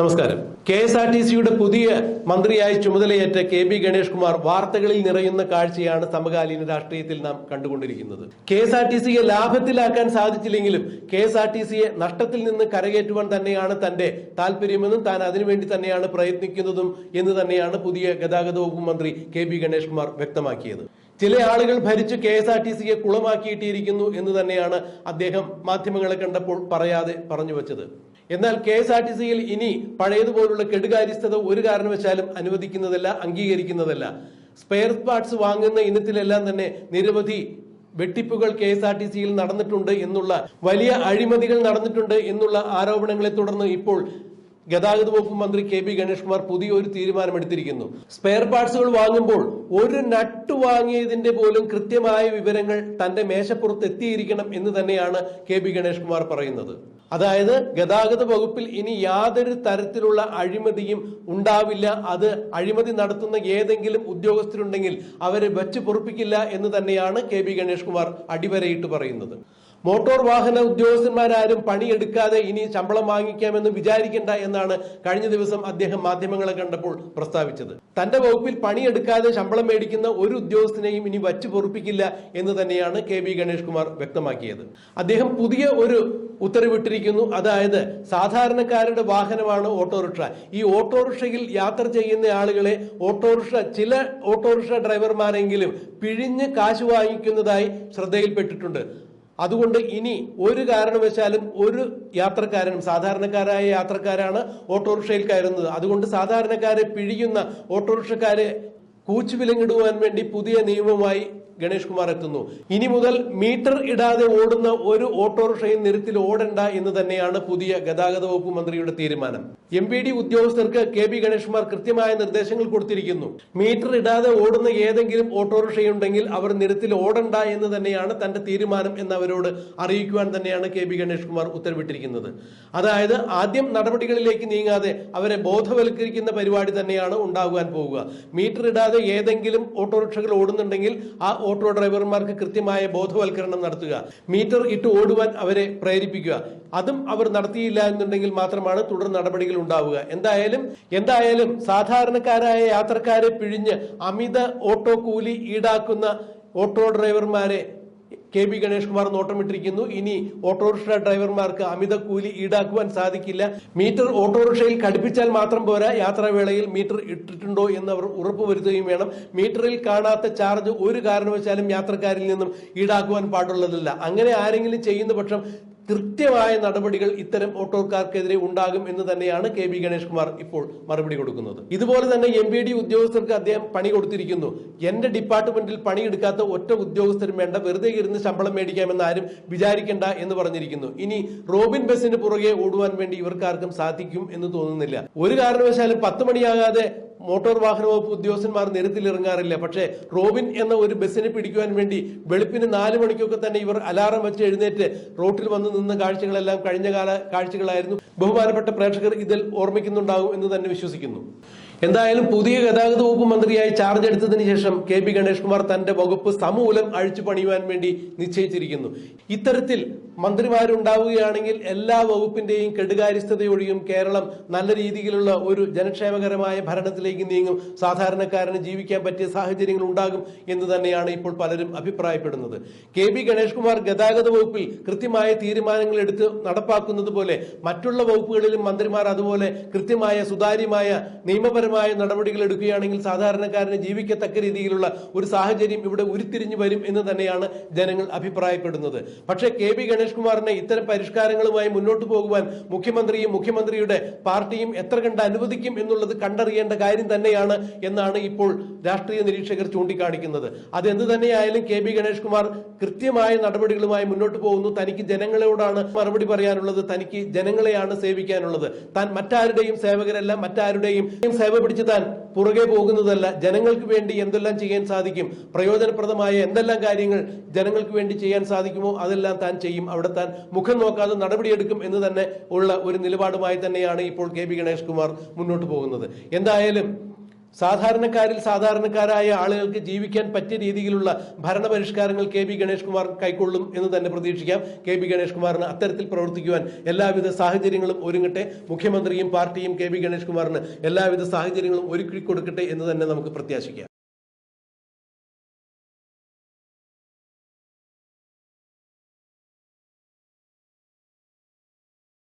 നമസ്കാരം. KSRTCയുടെ പുതിയ മന്ത്രിയായി ചുമതലയേറ്റ KB ഗണേഷ് കുമാർ വാർത്തകളിൽ നിറയുന്ന കാഴ്ചയാണ് സമകാലീന രാഷ്ട്രീയത്തിൽ നാം കണ്ടുകൊണ്ടിരിക്കുന്നത്. KSRTCയെ ലാഭത്തിലാക്കാൻ സാധിച്ചില്ലെങ്കിലും KSRTCയെ നഷ്ടത്തിൽ നിന്ന് കരകയറ്റുവാൻ തന്നെയാണ് തന്റെ താല്പര്യമെന്നും താൻ അതിനുവേണ്ടി തന്നെയാണ് പ്രയത്നിക്കുന്നതും എന്ന് തന്നെയാണ് പുതിയ ഗതാഗത വകുപ്പ് മന്ത്രി KB ഗണേഷ് കുമാർ വ്യക്തമാക്കിയത്. ചില ആളുകൾ ഭരിച്ച് KSRTCയെ കുളമാക്കിയിട്ടിരിക്കുന്നു എന്ന് തന്നെയാണ് അദ്ദേഹം മാധ്യമങ്ങളെ കണ്ടപ്പോൾ പറയാതെ പറഞ്ഞു വെച്ചത്. എന്നാൽ KSRTCയിൽ ഇനി പഴയതുപോലുള്ള കെടുകാര്യസ്ഥത ഒരു കാരണവശാലും അനുവദിക്കുന്നതല്ല, അംഗീകരിക്കുന്നതല്ല. സ്പെയർ പാർട്സ് വാങ്ങുന്ന ഇനത്തിലെല്ലാം തന്നെ നിരവധി വെട്ടിപ്പുകൾ KSRTCയിൽ നടന്നിട്ടുണ്ട് എന്നുള്ള, വലിയ അഴിമതികൾ നടന്നിട്ടുണ്ട് എന്നുള്ള ആരോപണങ്ങളെ തുടർന്ന് ഇപ്പോൾ ഗതാഗത വകുപ്പ് മന്ത്രി KB ഗണേഷ് കുമാർ പുതിയൊരു തീരുമാനമെടുത്തിരിക്കുന്നു. സ്പെയർ പാർട്സുകൾ വാങ്ങുമ്പോൾ ഒരു നട്ട് വാങ്ങിയതിന്റെ പോലും കൃത്യമായ വിവരങ്ങൾ തന്റെ മേശപ്പുറത്ത് എത്തിയിരിക്കണം എന്ന് തന്നെയാണ് KB ഗണേഷ് കുമാർ പറയുന്നത്. അതായത് ഗതാഗത വകുപ്പിൽ ഇനി യാതൊരു തരത്തിലുള്ള അഴിമതിയും ഉണ്ടാവില്ല. അത് അഴിമതി നടത്തുന്ന ഏതെങ്കിലും ഉദ്യോഗസ്ഥരുണ്ടെങ്കിൽ അവരെ വെച്ച് പൊറുപ്പിക്കില്ല എന്ന് തന്നെയാണ് KB ഗണേഷ് കുമാർ അടിവരയിട്ട് പറയുന്നത്. മോട്ടോർ വാഹന ഉദ്യോഗസ്ഥന്മാരാരും പണിയെടുക്കാതെ ഇനി ശമ്പളം വാങ്ങിക്കാമെന്ന് വിചാരിക്കേണ്ട എന്നാണ് കഴിഞ്ഞ ദിവസം അദ്ദേഹം മാധ്യമങ്ങളെ കണ്ടപ്പോൾ പ്രസ്താവിച്ചത്. തന്റെ വകുപ്പിൽ പണിയെടുക്കാതെ ശമ്പളം മേടിക്കുന്ന ഒരു ഉദ്യോഗസ്ഥനെയും ഇനി വച്ചു പൊറുപ്പിക്കില്ല എന്ന് തന്നെയാണ് KB ഗണേഷ് കുമാർ വ്യക്തമാക്കിയത്. അദ്ദേഹം പുതിയ ഒരു ഉത്തരവിട്ടിരിക്കുന്നു. അതായത് സാധാരണക്കാരുടെ വാഹനമാണ് ഓട്ടോറിക്ഷ. ഈ ഓട്ടോറിക്ഷയിൽ യാത്ര ചെയ്യുന്ന ആളുകളെ ചില ഓട്ടോറിക്ഷ ഡ്രൈവർമാരെങ്കിലും പിഴിഞ്ഞ് കാശ് വാങ്ങിക്കുന്നതായി ശ്രദ്ധയിൽപ്പെട്ടിട്ടുണ്ട്. അതുകൊണ്ട് ഇനി ഒരു കാരണവശാലും ഒരു യാത്രക്കാരനും, സാധാരണക്കാരായ യാത്രക്കാരാണ് ഓട്ടോറിക്ഷയിൽ കയറുന്നത്, അതുകൊണ്ട് സാധാരണക്കാരെ പിഴിയുന്ന ഓട്ടോറിക്ഷക്കാരെ കൂച്ചുവിലങ്ങിടുവാൻ വേണ്ടി പുതിയ നിയമവുമായി ഗണേഷ് കുമാർ എത്തുന്നു. ഇനി മുതൽ മീറ്റർ ഇടാതെ ഓടുന്ന ഒരു ഓട്ടോറിക്ഷയും നിരത്തിൽ ഓടണ്ട എന്ന് തന്നെയാണ് പുതിയ ഗതാഗത വകുപ്പ് മന്ത്രിയുടെ തീരുമാനം. MVD ഉദ്യോഗസ്ഥർക്ക് KB ഗണേഷ് കുമാർ കൃത്യമായ നിർദ്ദേശങ്ങൾ കൊടുത്തിരിക്കുന്നു. മീറ്റർ ഇടാതെ ഓടുന്ന ഏതെങ്കിലും ഓട്ടോറിക്ഷയുണ്ടെങ്കിൽ അവർ നിരത്തിൽ ഓടണ്ട എന്ന് തന്നെയാണ് തന്റെ തീരുമാനം എന്ന് അവരോട് അറിയിക്കുവാൻ തന്നെയാണ് KB ഗണേഷ് കുമാർ ഉത്തരവിട്ടിരിക്കുന്നത്. അതായത് ആദ്യം നടപടികളിലേക്ക് നീങ്ങാതെ അവരെ ബോധവൽക്കരിക്കുന്ന പരിപാടി തന്നെയാണ് ഉണ്ടാകുവാൻ പോവുക. മീറ്റർ ഇടാതെ ഏതെങ്കിലും ഓട്ടോറിക്ഷകൾ ഓടുന്നുണ്ടെങ്കിൽ ആ ഓട്ടോ ഡ്രൈവർമാർക്ക് കൃത്യമായ ബോധവൽക്കരണം നടത്തുക, മീറ്റർ ഇട്ട് ഓടുവാൻ അവരെ പ്രേരിപ്പിക്കുക. അതും അവർ നടത്തിയില്ല എന്നുണ്ടെങ്കിൽ മാത്രമാണ് തുടർ നടപടികൾ ഉണ്ടാവുക. എന്തായാലും സാധാരണക്കാരായ യാത്രക്കാരെ പിഴിഞ്ഞ് അമിത ഓട്ടോ കൂലി ഈടാക്കുന്ന ഓട്ടോ ഡ്രൈവർമാരെ KB ഗണേഷ് കുമാർ നോട്ടമിട്ടിരിക്കുന്നു. ഇനി ഓട്ടോറിക്ഷ ഡ്രൈവർമാർക്ക് അമിത കൂലി ഈടാക്കുവാൻ സാധിക്കില്ല. മീറ്റർ ഓട്ടോറിക്ഷയിൽ ഘടിപ്പിച്ചാൽ മാത്രം പോരാ, യാത്രാവേളയിൽ മീറ്റർ ഇട്ടിട്ടുണ്ടോ എന്ന് അവർ ഉറപ്പുവരുത്തുകയും വേണം. മീറ്ററിൽ കാണാത്ത ചാർജ് ഒരു കാരണവശാലും യാത്രക്കാരിൽ നിന്നും ഈടാക്കുവാൻ പാടുള്ളതല്ല. അങ്ങനെ ആരെങ്കിലും ചെയ്യുന്ന പക്ഷം കൃത്യമായ നടപടികൾ ഇത്തരം ഓട്ടോക്കാർക്കെതിരെ ഉണ്ടാകും എന്ന് തന്നെയാണ് KB ഗണേഷ് കുമാർ ഇപ്പോൾ മറുപടി കൊടുക്കുന്നത്. ഇതുപോലെ തന്നെ MVD ഉദ്യോഗസ്ഥർക്ക് അദ്ദേഹം പണി കൊടുത്തിരിക്കുന്നു. എന്റെ ഡിപ്പാർട്ട്മെന്റിൽ പണിയെടുക്കാത്ത ഒറ്റ ഉദ്യോഗസ്ഥരും വേണ്ട, വെറുതെ ഇരുന്ന് ശമ്പളം മേടിക്കാമെന്ന് ആരും വിചാരിക്കേണ്ട എന്ന് പറഞ്ഞിരിക്കുന്നു. ഇനി റോബിൻ ബസിന് പുറകെ ഓടുവാൻ വേണ്ടി ഇവർക്കാർക്കും സാധിക്കും എന്ന് തോന്നുന്നില്ല. ഒരു കാരണവശാലും 10 മണിയാകാതെ മോട്ടോർ വാഹന വകുപ്പ് ഉദ്യോഗസ്ഥന്മാർ നിരത്തിൽ ഇറങ്ങാറില്ല. പക്ഷേ റോബിൻ എന്ന ഒരു ബസ്സിനെ പിടിക്കുവാൻ വേണ്ടി വെളുപ്പിന് 4 മണിക്കൊക്കെ തന്നെ ഇവർ അലാറം വെച്ച് എഴുന്നേറ്റ് റോട്ടിൽ വന്ന് നിന്ന കാഴ്ചകളെല്ലാം കഴിഞ്ഞ കാല കാഴ്ചകളായിരുന്നു. ബഹുമാനപ്പെട്ട പ്രേക്ഷകർ ഇതിൽ ഓർമ്മിക്കുന്നുണ്ടാകും എന്ന് തന്നെ വിശ്വസിക്കുന്നു. എന്തായാലും പുതിയ ഗതാഗത വകുപ്പ് മന്ത്രിയായി ചാർജ് എടുത്തതിന് ശേഷം KB ഗണേഷ് കുമാർ തന്റെ വകുപ്പ് സമൂലം അഴിച്ചു പണിയുവാൻ വേണ്ടി നിശ്ചയിച്ചിരിക്കുന്നു. ഇത്തരത്തിൽ മന്ത്രിമാരുണ്ടാവുകയാണെങ്കിൽ എല്ലാ വകുപ്പിന്റെയും കെടുകാര്യസ്ഥതയൊഴിയും കേരളം നല്ല രീതിയിലുള്ള ഒരു ജനക്ഷേമകരമായ ഭരണത്തിലേക്ക് നീങ്ങും, സാധാരണക്കാരന് ജീവിക്കാൻ പറ്റിയ സാഹചര്യങ്ങൾ ഉണ്ടാകും എന്ന് തന്നെയാണ് ഇപ്പോൾ പലരും അഭിപ്രായപ്പെടുന്നത്. KB ഗണേഷ് കുമാർ ഗതാഗത വകുപ്പിൽ കൃത്യമായ തീരുമാനങ്ങൾ എടുത്ത് നടപ്പാക്കുന്നത് പോലെ മറ്റുള്ള വകുപ്പുകളിലും മന്ത്രിമാർ അതുപോലെ കൃത്യമായ സുതാര്യമായ നിയമപരമായ നടപടികൾ എടുക്കുകയാണെങ്കിൽ സാധാരണക്കാരന് ജീവിക്കത്തക്ക രീതിയിലുള്ള ഒരു സാഹചര്യം ഇവിടെ ഉരുത്തിരിഞ്ഞു വരും എന്ന് തന്നെയാണ് ജനങ്ങൾ അഭിപ്രായപ്പെടുന്നത്. പക്ഷേ KB ഗണേഷ് കുമാറിനെ ഇത്തരം പരിഷ്കാരങ്ങളുമായി മുന്നോട്ട് പോകുവാൻ മുഖ്യമന്ത്രിയും മുഖ്യമന്ത്രിയുടെ പാർട്ടിയും എത്ര കണ്ട് അനുവദിക്കും എന്നുള്ളത് കണ്ടറിയേണ്ട കാര്യം തന്നെയാണ് എന്നാണ് ഇപ്പോൾ രാഷ്ട്രീയ നിരീക്ഷകർ ചൂണ്ടിക്കാണിക്കുന്നത്. അതെന്ത് തന്നെയായാലും KB ഗണേഷ് കുമാർ കൃത്യമായ നടപടികളുമായി മുന്നോട്ട് പോകുന്നു. തനിക്ക് ജനങ്ങളോടാണ് മറുപടി പറയാനുള്ളത്, തനിക്ക് ജനങ്ങളെയാണ് സേവിക്കാനുള്ളത്. താൻ മറ്റാരുടെയും സേവകരല്ല, മറ്റാരുടെയും സേവ പിടിച്ച് താൻ പുറകെ പോകുന്നതല്ല. ജനങ്ങൾക്ക് വേണ്ടി എന്തെല്ലാം ചെയ്യാൻ സാധിക്കും, പ്രയോജനപ്രദമായ എന്തെല്ലാം കാര്യങ്ങൾ ജനങ്ങൾക്ക് വേണ്ടി ചെയ്യാൻ സാധിക്കുമോ അതെല്ലാം താൻ ചെയ്യും. അവിടെ താൻ മുഖം നോക്കാതെ നടപടിയെടുക്കും എന്ന് തന്നെ ഉള്ള ഒരു നിലപാടുമായി തന്നെയാണ് ഇപ്പോൾ KB ഗണേഷ് കുമാർ മുന്നോട്ട് പോകുന്നത്. എന്തായാലും സാധാരണക്കാരിൽ സാധാരണക്കാരായ ആളുകൾക്ക് ജീവിക്കാൻ പറ്റിയ രീതിയിലുള്ള ഭരണപരിഷ്കാരങ്ങൾ കെ.ബി. ഗണേഷ് കുമാർ കൈക്കൊള്ളും എന്ന് തന്നെ പ്രതീക്ഷിക്കാം. കെ.ബി. ഗണേഷ് കുമാറിന് അത്തരത്തിൽ പ്രവർത്തിക്കുവാൻ എല്ലാവിധ സാഹചര്യങ്ങളും ഒരുങ്ങട്ടെ. മുഖ്യമന്ത്രിയും പാർട്ടിയും കെ.ബി. ഗണേഷ് കുമാറിന് എല്ലാവിധ സാഹചര്യങ്ങളും ഒരുക്കി കൊടുക്കട്ടെ എന്ന് തന്നെ നമുക്ക് പ്രത്യാശിക്കാം.